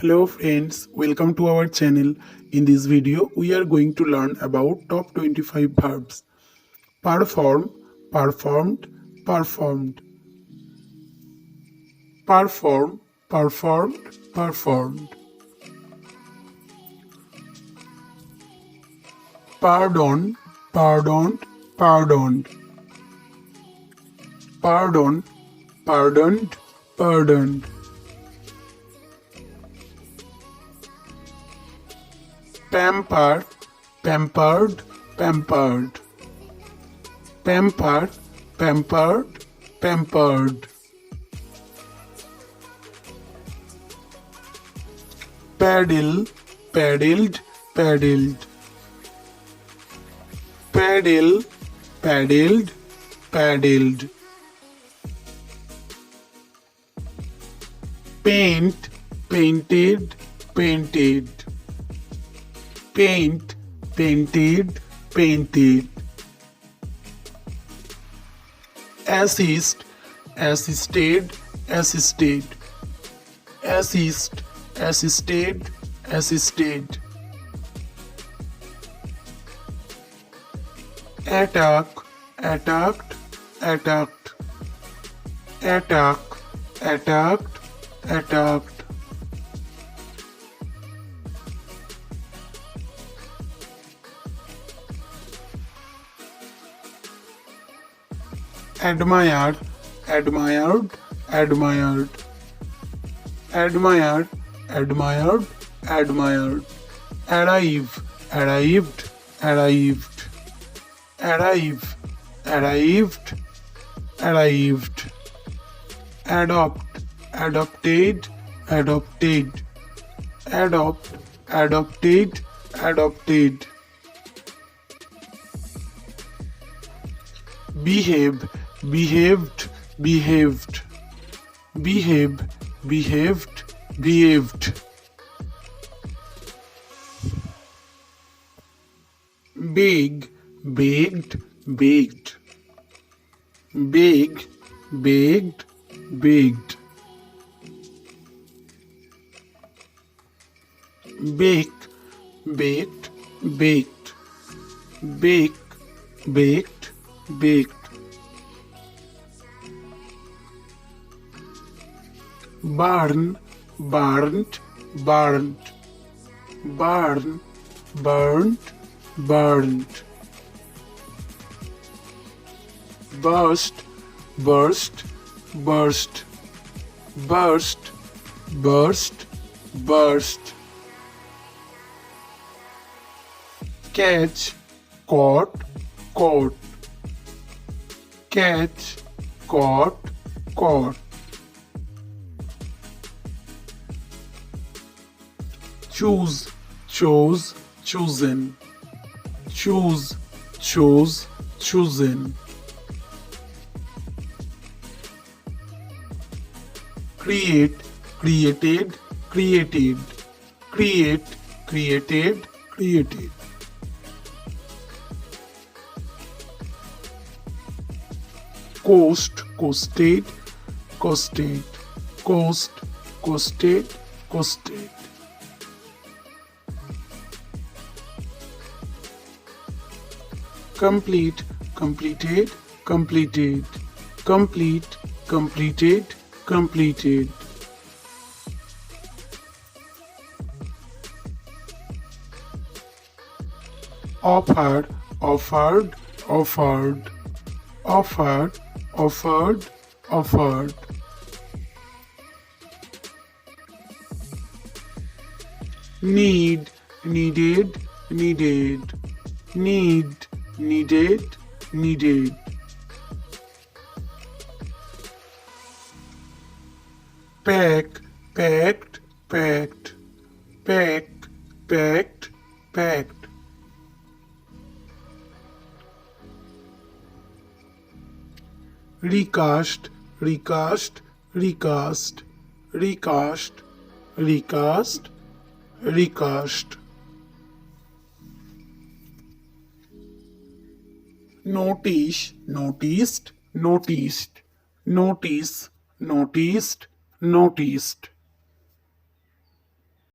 Hello friends, welcome to our channel. In this video, we are going to learn about top 25 verbs. Perform, performed, performed. Perform, performed, performed. Pardon, pardoned, pardoned. Pardon, pardoned, pardoned. Pamper, pampered, pampered. Pamper, pampered, pampered. Paddle, paddled, paddled. Paddle, paddled, paddled. Paint, painted, painted. Paint, painted, painted. Assist, assisted, assisted. Assist, assisted, assisted. Attack, attacked, attacked. Attack, attacked, attacked. Admire, admired, admired. Admire, admired, admired. Arrive, arrived, arrived. Arrive, arrived, arrived. Adopt, adopted, adopted. Adopt, adopted, adopted. Behave, behaved, behaved. Behave, behaved, behaved. Beg, baked, baked. Beg, baked, baked. Bake, baked, baked. Bake, baked, baked. Burn, burnt, burnt. Burn, burnt, burnt. Burst, burst, burst. Burst, burst, burst. Catch, caught, caught. Catch, caught, caught. Choose, chose, chosen. Choose, chose, chosen. Create, created, created. Create, created, created. Coast, coasted, coasted. Coast, coasted, coasted. Complete, completed, completed. Complete, completed, completed. Offered, offered, offered. Offered, offered, offered. Need, needed, needed. Need, needed, needed. Pack, packed, packed. Pack, packed, packed. Recast, recast, recast. Recast, recast, recast. Notice, noticed, noticed. Notice, noticed, noticed.